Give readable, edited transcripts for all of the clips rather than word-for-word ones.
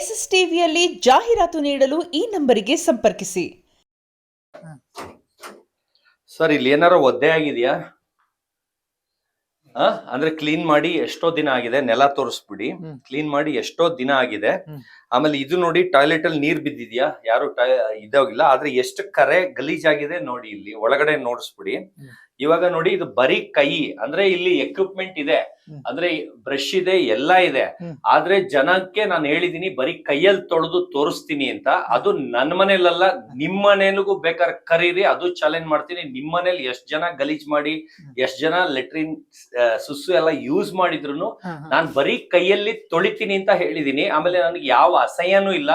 S S ಟಿವಿಯಲ್ಲಿ ಜಾಹೀರಾತು ನೀಡಲು ಈ ನಂಬರಿಗೆ ಸಂಪರ್ಕಿಸಿ. ಸರ್ ಇಲ್ಲಿ ಏನಾರ ಒದ್ದೆ ಆಗಿದೆಯಾ? ಅಂದ್ರೆ ಕ್ಲೀನ್ ಮಾಡಿ ಎಷ್ಟೋ ದಿನ ಆಗಿದೆ, ನೆಲ ತೋರಿಸ್ಬಿಡಿ. ಕ್ಲೀನ್ ಮಾಡಿ ಎಷ್ಟೋ ದಿನ ಆಗಿದೆ. ಆಮೇಲೆ ಇದು ನೋಡಿ, ಟಾಯ್ಲೆಟ್ ಅಲ್ಲಿ ನೀರ್ ಬಿದ್ದಿದ್ಯಾ? ಯಾರು ಇದಾಗಿಲ್ಲ, ಆದ್ರೆ ಎಷ್ಟು ಕರೆ ಗಲೀಜಾಗಿದೆ ನೋಡಿ. ಇಲ್ಲಿ ಒಳಗಡೆ ನೋಡಿಸ್ಬಿಡಿ. ಇವಾಗ ನೋಡಿ, ಇದು ಬರೀ ಕೈ, ಅಂದ್ರೆ ಇಲ್ಲಿ ಎಕ್ವಿಪ್ಮೆಂಟ್ ಇದೆ, ಅಂದ್ರೆ ಬ್ರಷ್ ಇದೆ, ಎಲ್ಲ ಇದೆ. ಆದ್ರೆ ಜನಕ್ಕೆ ನಾನು ಹೇಳಿದೀನಿ ಬರೀ ಕೈಯಲ್ಲಿ ತೊಳೆದು ತೋರಿಸ್ತೀನಿ ಅಂತ. ಅದು ನನ್ನ ಮನೇಲಲ್ಲ, ನಿಮ್ ಮನೇಲಿಗೂ ಬೇಕಾದ್ರೆ ಕರೀರಿ, ಅದು ಚಾಲೆಂಜ್ ಮಾಡ್ತೀನಿ. ನಿಮ್ ಮನೇಲಿ ಎಷ್ಟ್ ಜನ ಗಲೀಜ್ ಮಾಡಿ, ಎಷ್ಟ್ ಜನ ಲೆಟ್ರಿನ್ ಸುಸ್ಸು ಎಲ್ಲ ಯೂಸ್ ಮಾಡಿದ್ರು ನಾನ್ ಬರೀ ಕೈಯಲ್ಲಿ ತೊಳಿತೀನಿ ಅಂತ ಹೇಳಿದೀನಿ. ಆಮೇಲೆ ನನಗೆ ಯಾವ ಅಸಹ್ಯನೂ ಇಲ್ಲ.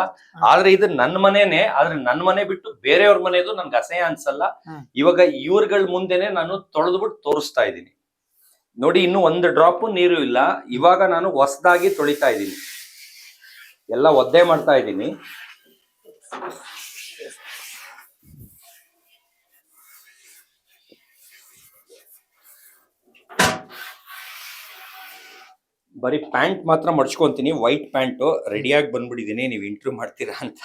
ಆದ್ರೆ ಇದು ನನ್ನ ಮನೇನೆ, ಆದ್ರೆ ನನ್ನ ಮನೆ ಬಿಟ್ಟು ಬೇರೆಯವ್ರ ಮನೆದು ನನ್ಗೆ ಅಸಹ್ಯ ಅನ್ಸಲ್ಲ. ಇವಾಗ ಇವ್ರಗಳ ಮುಂದೆನೆ ನಾನು ತೊಳೆದ್ಬಿಟ್ಟು ತೋರಿಸ್ತಾ ಇದ್ದೀನಿ ನೋಡಿ. ಇನ್ನು ಒಂದು ಡ್ರಾಪ್ ನೀರು ಇಲ್ಲ. ಇವಾಗ ನಾನು ಹೊಸದಾಗಿ ತೊಳಿತಾ ಇದ್ದೀನಿ, ಎಲ್ಲ ಒದ್ದೆ ಮಾಡ್ತಾ ಇದ್ದೀನಿ. ಬರೀ ಪ್ಯಾಂಟ್ ಮಾತ್ರ ಮಡ್ಚ್ಕೊಂತೀನಿ, ವೈಟ್ ಪ್ಯಾಂಟು. ರೆಡಿಯಾಗಿ ಬಂದ್ಬಿಟ್ಟಿದ್ದೀನಿ, ನೀವು ಇಂಟರ್ವ್ಯೂ ಮಾಡ್ತೀರಾ ಅಂತ.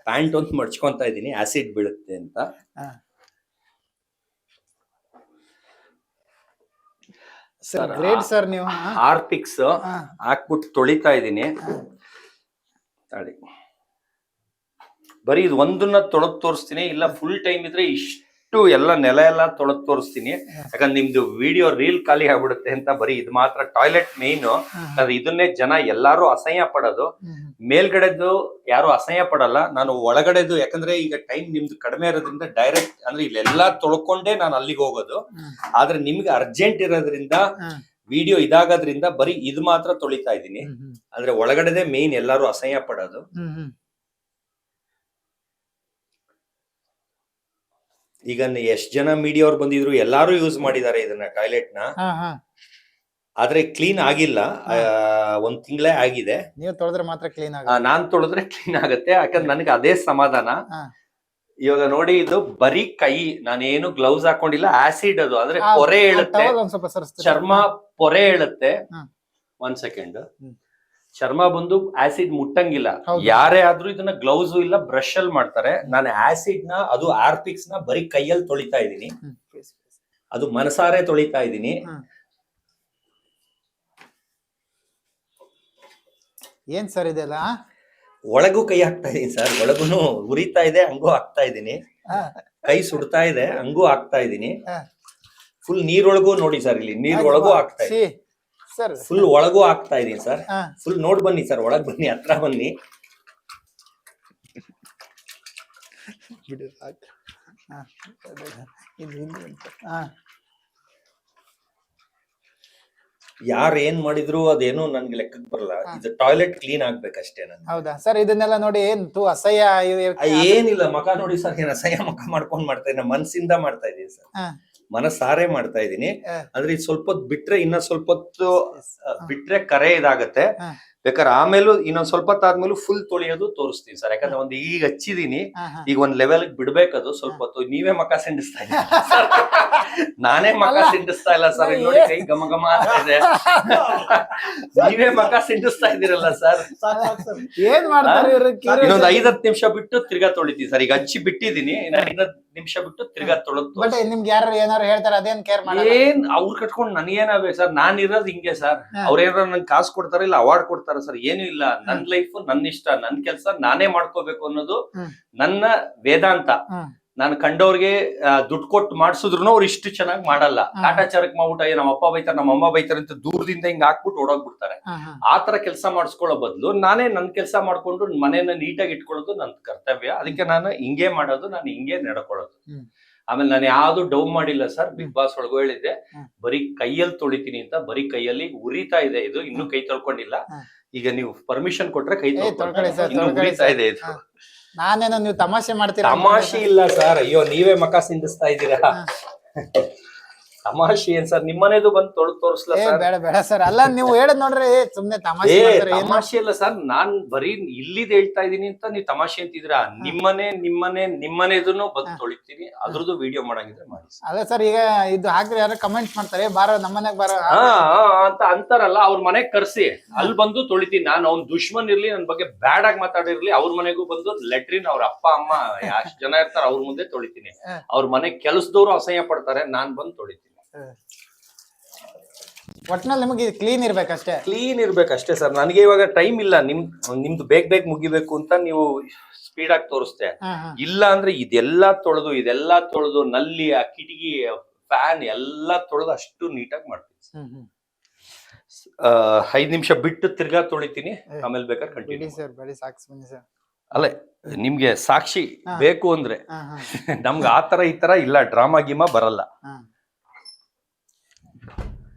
ಪ್ಯಾಂಟ್ ಒಂದು ಮಡ್ಚ್ಕೊಂತಾ ಇದ್ದೀನಿ, ಆಸಿಡ್ ಬೀಳುತ್ತೆ ಅಂತ. Sir great sir. ನೀವು ಹಾರ್ಪಿಕ್ಸ್ ಹಾಕ್ಬಿಟ್ಟು ತೊಳಿತಾ ಇದ್ದೀನಿ. ಬರೀ ಇದು ಒಂದನ್ನ ತೊಳೆದ್ ತೋರಿಸ್ತೀನಿ, ಇಲ್ಲ ಫುಲ್ ಟೈಮ್ ಇದ್ರೆ ಇಷ್ಟು ಎಲ್ಲ ನೆಲ ಎಲ್ಲ ತೊಳೆದ್ ತೋರಿಸ್ತೀನಿ. ಯಾಕಂದ್ರೆ ನಿಮ್ದು ವಿಡಿಯೋ ರೀಲ್ ಖಾಲಿ ಆಗ್ಬಿಡುತ್ತೆ ಅಂತ. ಬರೀ ಇದು ಮಾತ್ರ ಟಾಯ್ಲೆಟ್ ಮೇನ್. ಇದನ್ನೇ ಜನ ಎಲ್ಲಾರು ಅಸಹ್ಯ ಪಡೋದು. ಮೇಲ್ಗಡೆದು ಯಾರು ಅಸಹ್ಯ ಪಡಲ್ಲ, ನಾನು ಒಳಗಡೆದು. ಯಾಕಂದ್ರೆ ಈಗ ಟೈಮ್ ನಿಮ್ದು ಕಡಿಮೆ ಇರೋದ್ರಿಂದ ಡೈರೆಕ್ಟ್ ಅಂದ್ರೆ ಇಲ್ಲೆಲ್ಲಾ ತೊಳ್ಕೊಂಡೇ ನಾನು ಅಲ್ಲಿಗೆ ಹೋಗೋದು. ಆದ್ರೆ ನಿಮ್ಗೆ ಅರ್ಜೆಂಟ್ ಇರೋದ್ರಿಂದ, ವಿಡಿಯೋ ಇದಾಗೋದ್ರಿಂದ ಬರೀ ಇದು ಮಾತ್ರ ತೊಳಿತಾ ಇದ್ದೀನಿ. ಅಂದ್ರೆ ಒಳಗಡೆದೇ ಮೇನ್ ಎಲ್ಲಾರು ಅಸಹ್ಯ ಪಡೋದು. ಈಗ ಎಷ್ಟ್ ಜನ ಮೀಡಿಯಾ ಅವ್ರು ಬಂದಿದ್ರು, ಎಲ್ಲಾರು ಯೂಸ್ ಮಾಡಿದ್ದಾರೆ ಇದನ್ನ, ಟಾಯ್ಲೆಟ್ ನ. ಆದ್ರೆ ಕ್ಲೀನ್ ಆಗಿಲ್ಲ, 1 ತಿಂಗಳೇ ಆಗಿದೆ. ನೀವು ತೊಳೆದ್ರೆ ಮಾತ್ರ ಕ್ಲೀನ್ ನಾನ್ ತೊಳೆದ್ರೆ ಕ್ಲೀನ್ ಆಗುತ್ತೆ, ಯಾಕಂದ್ರೆ ನನಗೆ ಅದೇ ಸಮಾಧಾನ. ಇವಾಗ ನೋಡಿ, ಇದು ಬರೀ ಕೈ, ನಾನೇನು ಗ್ಲೌಸ್ ಹಾಕೊಂಡಿಲ್ಲ. ಆಸಿಡ್ ಅದು, ಅಂದ್ರೆ ಪೊರೆ ಹೇಳುತ್ತೆ, ಚರ್ಮ ಪೊರೆ ಹೇಳುತ್ತೆ. 1 ಸೆಕೆಂಡ್. ಚರ್ಮ ಬಂದು ಆಸಿಡ್ ಮುಟ್ಟಂಗಿಲ್ಲ. ಯಾರೇ ಆದ್ರೂ ಇದನ್ನ ಗ್ಲೌಸ್ ಇಲ್ಲ, ಬ್ರಷ್ ಅಲ್ಲಿ ಮಾಡ್ತಾರೆ. ನಾನು ಆಸಿಡ್ ನ, ಅದು ಆರ್ಪಿಕ್ಸ್ ನ ಬರೀ ಕೈಯಲ್ಲಿ ತೊಳಿತಾ ಇದ್ದೀನಿ. ಅದು ಮನಸಾರೆ ತೊಳಿತಾ ಇದ್ದೀನಿ. ಏನ್ ಸರ್ ಇದೆಲ್ಲ? ಒಳಗೂ ಕೈ ಹಾಕ್ತಾ ಇದೀನಿ ಸರ್, ಒಳಗುನು ಉರಿತಾ ಇದೆ, ಹಂಗೂ ಹಾಕ್ತಾ ಇದೀನಿ. ಕೈ ಸುಡ್ತಾ ಇದೆ, ಹಂಗೂ ಹಾಕ್ತಾ ಇದೀನಿ. ಫುಲ್ ನೀರೊಳಗೂ ನೋಡಿ ಸರ್, ಇಲ್ಲಿ ನೀರೊಳಗೂ ಹಾಕ್ತಾ ಇದೀನಿ. ಫುಲ್ ಒಳಗೂ ಹಾಕ್ತಾ ಇದೀನಿ ಸರ್. ಫುಲ್ ನೋಡ್ ಬನ್ನಿ ಸರ್, ಒಳಗ್ ಬನ್ನಿ, ಹತ್ರ ಬನ್ನಿ. ಯಾರು ಏನ್ ಮಾಡಿದ್ರು ಅದೇನು ನನ್ಗೆ ಲೆಕ್ಕಕ್ಕೆ ಬರಲ್ಲ. ಇದು ಟಾಯ್ಲೆಟ್ ಕ್ಲೀನ್ ಆಗ್ಬೇಕಷ್ಟೇ. ಹೌದಾ ಸರ್? ಇದನ್ನೆಲ್ಲ ನೋಡಿ ಏನ್ ಅಸಹ್ಯ ಏನಿಲ್ಲ, ಮಕ ನೋಡಿ ಸರ್, ಏನ್ ಅಸಹ್ಯ ಮಕ ಮಾಡ್ಕೊಂಡ್ ಮಾಡ್ತಾ ಇದ್ದೀನಿ. ಮನ್ಸಿಂದ ಮಾಡ್ತಾ ಇದೀನಿ ಸರ್, ಮನಸಾರೆ ಮಾಡ್ತಾ ಇದೀನಿ. ಅಂದ್ರೆ ಇದು ಸ್ವಲ್ಪ ಹೊತ್ತು ಬಿಟ್ರೆ, ಇನ್ನ ಸ್ವಲ್ಪ ಹೊತ್ತು ಬಿಟ್ರೆ ಕರೆ ಇದಾಗತ್ತೆ. ಬೇಕಾದ್ರೆ ಆಮೇಲೂ ಇನ್ನೊಂದ್ ಸ್ವಲ್ಪ ಹೊತ್ತಾದ್ಮೇಲೂ ಫುಲ್ ತೊಳೆಯೋದು ತೋರಿಸ್ತೀನಿ ಸರ್. ಯಾಕಂದ್ರೆ ಒಂದು ಈಗ ಹಚ್ಚಿದೀನಿ, ಈಗ ಒಂದ್ ಲೆವೆಲ್ ಬಿಡ್ಬೇಕದು ಸ್ವಲ್ಪ ಹೊತ್ತು. ನೀವೇ ಮಕ ಸಿಂಡಿಸ್ತಾ ಇದ್ದೀರಿ, ನಾನೇ ಮಕ ಸಿಂಡಿಸ್ತಾ ಇಲ್ಲ ಸರ್. ನೋಡಿ ಕೈ ಘಮ ಘಮ ಆಗ್ತಾ ಇದೆ. ನೀವೇ ಮಕ ಸಿಂಡಿಸ್ತಾ ಇದ್ದೀರಲ್ಲ ಸರ್. ಏನ್ ಮಾಡ್ತಾರೆ? ಇನ್ನೊಂದ್ 5-10 ನಿಮಿಷ ಬಿಟ್ಟು ತಿರ್ಗಾ ತೊಳಿತೀನಿ ಸರ್. ಈಗ ಹಚ್ಚಿ ಬಿಟ್ಟಿದೀನಿ, ಇನ್ನ 5 ನಿಮಿಷ ಬಿಟ್ಟು ತಿರ್ಗಾ ತೊಳೆದು. ನಿಮ್ಗೆ ಯಾರು ಏನಾರು ಹೇಳ್ತಾರೆ, ಅದೇನ್ ಕೇರ್ ಮಾಡಲ್ಲ? ಏನ್ ಅವ್ರು ಕಟ್ಕೊಂಡು ನನ್ಗೇನಾಗ್ಬೇಕು ಸರ್? ನಾನ್ ಇರೋದು ಹಿಂಗೆ ಸರ್. ಅವ್ರೇನಾರ ನನ್ಗೆ ಕಾಸು ಕೊಡ್ತಾರ, ಇಲ್ಲ ಅವಾರ್ಡ್ ಕೊಡ್ತಾರ ಸರ್, ಏನು ಇಲ್ಲ. ನನ್ ಲೈಫ್, ನನ್ ಇಷ್ಟ, ನನ್ ಕೆಲ್ಸ ನಾನೇ ಮಾಡ್ಕೋಬೇಕು ಅನ್ನೋದು ನನ್ನ ವೇದಾಂತ. ನಾನು ಕಂಡವ್ರಿಗೆ ದುಡ್ಡು ಕೊಟ್ಟು ಮಾಡ್ಸಿದ್ರು ಅವ್ರು ಇಷ್ಟು ಚೆನ್ನಾಗಿ ಮಾಡಲ್ಲ. ಕಾಟಾಚಾರಕ್ ಮಾಡ್ಬಿಟ್ಟ, ನಮ್ಮ ಅಪ್ಪ ಬೈತಾರೆ, ನಮ್ಮ ಅಮ್ಮ ಬೈತಾರೆ ಅಂತ ದೂರದಿಂದ ಹಿಂಗ್ ಹಾಕ್ಬಿಟ್ಟು ಓಡೋಗ್ಬಿಡ್ತಾರೆ. ಆತರ ಕೆಲಸ ಮಾಡಿಸ್ಕೊಳ್ಳೋ ಬದಲು ನಾನೇ ನನ್ ಕೆಲಸ ಮಾಡ್ಕೊಂಡು ಮನೇನ ನೀಟಾಗಿ ಇಟ್ಕೊಳ್ಳೋದು ನನ್ ಕರ್ತವ್ಯ. ಅದಕ್ಕೆ ನಾನು ಹಿಂಗೆ ಮಾಡೋದು, ನಾನು ಹಿಂಗೆ ನಡ್ಕೊಳ್ಳೋದು. ಆಮೇಲೆ ನಾನು ಯಾವ್ದು ಡೌನ್ ಮಾಡಿಲ್ಲ ಸರ್. ಬಿಗ್ ಬಾಸ್ ಒಳಗೂ ಹೇಳಿದ್ದೆ, ಬರೀ ಕೈಯಲ್ಲಿ ತೊಳಿತೀನಿ ಅಂತ. ಬರೀ ಕೈಯಲ್ಲಿ ಉರಿತಾ ಇದೆ ಇದು, ಇನ್ನೂ ಕೈ ತೊಳ್ಕೊಂಡಿಲ್ಲ. ಈಗ ನೀವು ಪರ್ಮಿಷನ್ ಕೊಟ್ರೆ ಕೈ ಉರಿತಾ ಇದೆ ಇದು. ನಾನೇನೋ ನೀವು ತಮಾಷೆ ಮಾಡ್ತೀರಾ? ತಮಾಷೆ ಇಲ್ಲ ಸರ್, ಅಯ್ಯೋ ನೀವೇ ಮಕ ಸಿಂಡಿಸ್ತಾ ಇದ್ದೀರಾ. ತಮಾಷೆ ಏನ್ ಸರ್ ನಿಮ್ಮನೇದು ಬಂದು ತೊಳೆದು ತೋರಿಸ್ಲಾ ಏ ಸರ್? ಬೇಡ ಬೇಡ ಸರ್, ಅಲ್ಲ ನೀವು ಹೇಳದ್ ನೋಡ್ರಿ ಸುಮ್ನೆ ತಮಾಷೆ ಏ ಮಾಡ್ತಾರೆ, ಏನು? ತಮಾಷೆ ಇಲ್ಲ ಸರ್, ನಾನ್ ಬರೀ ಇಲ್ಲಿದ್ ಹೇಳ್ತಾ ಇದೀನಿ ಅಂತ ನೀವ್ ತಮಾಷೆ ಅಂತಿದ್ರಾ? ನಿಮ್ಮನೆದನ್ನು ಬಂದು ತೊಳಿತೀನಿ, ಅದ್ರದ್ದು ವಿಡಿಯೋ ಮಾಡಂಗಿದ್ರೆ ಮಾಡಿ sir. ಅಲ್ಲ ಸರ್, ಈಗ ಇದು ಹಾಕ್ರಿ ಯಾರು ಕಮೆಂಟ್ ಮಾಡ್ತಾರೆ, ಬಾರೋ ನಮ್ಮನೆಗ್ ಬಾರೋ. ಹಾ ಅಂತ ಅಂತಾರಲ್ಲ, ಅವ್ರ ಮನೆಗ್ ಕರ್ಸಿ ಅಲ್ಲಿ ಬಂದು ತೊಳಿತೀನಿ. ನಾನು ಅವ್ನ್ ದುಶ್ಮನ್ ಇರ್ಲಿ, ನನ್ ಬಗ್ಗೆ ಬ್ಯಾಡ್ ಆಗಿ ಮಾತಾಡಿರ್ಲಿ, ಅವ್ರ ಮನೆಗೂ ಬಂದು ಲೆಟ್ರಿನ್ ಅವ್ರ ಅಪ್ಪ ಅಮ್ಮ ಎಷ್ಟು ಜನ ಇರ್ತಾರ ಅವ್ರ ಮುಂದೆ ತೊಳಿತೀನಿ. ಅವ್ರ ಮನೆ ಕೆಲ್ಸದವ್ರು ಅಸಹ್ಯ ಪಡ್ತಾರೆ, ನಾನ್ ಬಂದು ತೊಳಿತೀನಿ. ಒಟ್ನಲ್ಲಿ ನಿಮಗೆ ಕ್ಲೀನ್ ಇರ್ಬೇಕಷ್ಟೇ. ಕ್ಲೀನ್ ಇರ್ಬೇಕಷ್ಟೇ ಸರ್. ನನಗೆ ಇವಾಗ ಟೈಮ್ ಇಲ್ಲ, ನಿಮ್ದು ಬೇಗ ಮುಗಿಬೇಕು ಅಂತ ನೀವು ಸ್ಪೀಡ್ ಆಗಿ ತೋರಿಸ್ತೆ. ಇಲ್ಲ ಅಂದ್ರೆ ಇದೆಲ್ಲಾ ತೊಳೆದು ನಲ್ಲಿ, ಆ ಕಿಟಕಿ, ಫ್ಯಾನ್ ಎಲ್ಲಾ ತೊಳೆದು ಅಷ್ಟು ನೀಟಾಗಿ ಮಾಡ್ತೀನಿ. 5 ನಿಮಿಷ ಬಿಟ್ಟು ತಿರ್ಗಾ ತೊಳಿತೀನಿ, ಆಮೇಲೆ ಬೇಕಾದ್ರೆ ಕಂಟಿನ್ಯೂ. ಸರ್ ಬರೀ ಸಾಕ್ಸ್ ಬನ್ನಿ ಸರ್. ಅಲ್ಲ ನಿಮ್ಗೆ ಸಾಕ್ಷಿ ಬೇಕು ಅಂದ್ರೆ ನಮ್ಗೆ ಆತರ ಈ ತರ ಇಲ್ಲ, ಡ್ರಾಮಾ ಗೀಮಾ ಬರಲ್ಲ.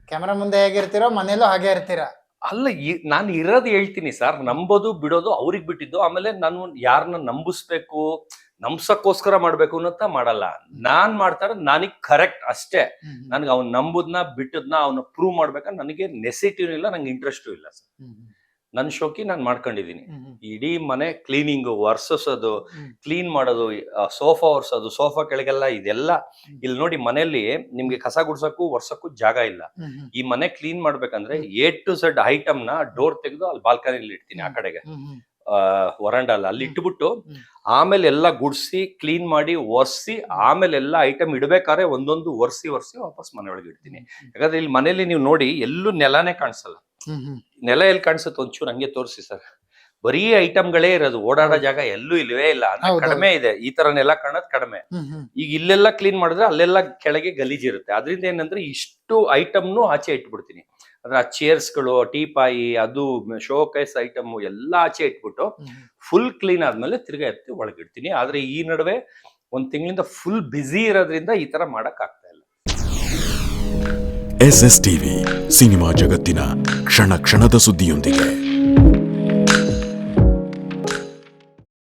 ಕ್ಯಾಮ್ರಾ ಮುಂದೆ ಹೇಗಿರ್ತೀರೋ ಮನೇಲೂ ಹಾಗೆ ಇರ್ತೀರಾ? ಅಲ್ಲ ನಾನು ಇರೋದು ಹೇಳ್ತೀನಿ ಸರ್, ನಂಬೋದು ಬಿಡೋದು ಅವ್ರಿಗೆ ಬಿಟ್ಟಿದ್ದು. ಆಮೇಲೆ ನಾನು ಯಾರನ್ನ ನಂಬಿಸ್ಬೇಕು, ನಂಬ್ಸಕ್ಕೋಸ್ಕರ ಮಾಡ್ಬೇಕು ಅನ್ನೋಂತ ಮಾಡಲ್ಲ. ನಾನ್ ಮಾಡ್ತಾರೆ ನನಗ್ ಕರೆಕ್ಟ್ ಅಷ್ಟೇ. ನನ್ಗೆ ಅವ್ನ್ ನಂಬುದ್ನ ಬಿಟ್ಟದ್ನ ಅವ್ನ ಪ್ರೂವ್ ಮಾಡ್ಬೇಕಂದ್ರೆ ನನಗೆ ನೆಸಿಟಿನೂ ಇಲ್ಲ, ನಂಗೆ ಇಂಟ್ರೆಸ್ಟು ಇಲ್ಲ ಸರ್. ನನ್ ಶೋಕಿ ನಾನ್ ಮಾಡ್ಕೊಂಡಿದೀನಿ. ಇಡೀ ಮನೆ ಕ್ಲೀನಿಂಗ್, ಒರ್ಸೋದು, ಕ್ಲೀನ್ ಮಾಡೋದು, ಸೋಫಾ ಒರ್ಸೋದು, ಸೋಫಾ ಕೆಳಗೆಲ್ಲ ಇದೆಲ್ಲ. ಇಲ್ಲಿ ನೋಡಿ ಮನೆಯಲ್ಲಿ ನಿಮ್ಗೆ ಕಸ ಗುಡ್ಸಕ್ಕೂ ಒರ್ಸಕ್ಕೂ ಜಾಗ ಇಲ್ಲ. ಈ ಮನೆ ಕ್ಲೀನ್ ಮಾಡ್ಬೇಕಂದ್ರೆ A to Z ಐಟಮ್ ನ ಡೋರ್ ತೆಗೆದು ಅಲ್ಲಿ ಬಾಲ್ಕನಿಲಿ ಇಡ್ತೀನಿ, ಆ ಕಡೆಗೆ ವರಂಡಲ್ಲ ಅಲ್ಲಿ ಇಟ್ಬಿಟ್ಟು, ಆಮೇಲೆ ಎಲ್ಲ ಗುಡ್ಸಿ ಕ್ಲೀನ್ ಮಾಡಿ ಒರ್ಸಿ, ಆಮೇಲೆ ಎಲ್ಲ ಐಟಮ್ ಇಡ್ಬೇಕಾದ್ರೆ ಒಂದೊಂದು ಒರ್ಸಿ ವಾಪಸ್ ಮನೆ ಒಳಗೆ ಇಡ್ತೀನಿ. ಯಾಕಂದ್ರೆ ಇಲ್ಲಿ ಮನೇಲಿ ನೀವು ನೋಡಿ ಎಲ್ಲೂ ನೆಲನೇ ಕಾಣಿಸಲ್ಲ. ನೆಲ ಎಲ್ಲಿ ಕಾಣಿಸುತ್ತೆ ಒಂಚೂರು ಹಂಗೆ ತೋರಿಸಿ ಸರ್. ಬರೀ ಐಟಮ್ಗಳೇ ಇರೋದು, ಓಡಾಡೋ ಜಾಗ ಎಲ್ಲೂ ಇಲ್ವೇ ಇಲ್ಲ, ಕಡಿಮೆ ಇದೆ. ಈ ತರ ನೆಲ ಕಾಣೋದು ಕಡಿಮೆ. ಈಗ ಇಲ್ಲೆಲ್ಲ ಕ್ಲೀನ್ ಮಾಡಿದ್ರೆ ಅಲ್ಲೆಲ್ಲ ಕೆಳಗೆ ಗಲೀಜಿರುತ್ತೆ. ಅದರಿಂದ ಏನಂದ್ರೆ ಇಷ್ಟು ಐಟಮ್ನು ಆಚೆ ಇಟ್ಬಿಡ್ತೀನಿ. ಅಂದ್ರೆ ಆ ಚೇರ್ಸ್ಗಳು, ಟೀಪಾಯಿ, ಅದು ಶೋಕೇಸ್ ಐಟಮ್ ಎಲ್ಲ ಆಚೆ ಇಟ್ಬಿಟ್ಟು ಫುಲ್ ಕ್ಲೀನ್ ಆದ್ಮೇಲೆ ತಿರ್ಗಾ ಎತ್ತಿ ಒಳಗಿಡ್ತೀನಿ. ಆದ್ರೆ ಈ ನಡುವೆ 1 ತಿಂಗಳಿಂದ ಫುಲ್ ಬ್ಯುಸಿ ಇರೋದ್ರಿಂದ ಈ ತರ ಮಾಡಕ್ ಆಗ್ತಾ ಇಲ್ಲ. SS ಟಿವಿ, ಸಿನಿಮಾ ಜಗತ್ತಿನ ಕ್ಷಣ ಕ್ಷಣದ ಸುದ್ದಿಯೊಂದಿಗೆ.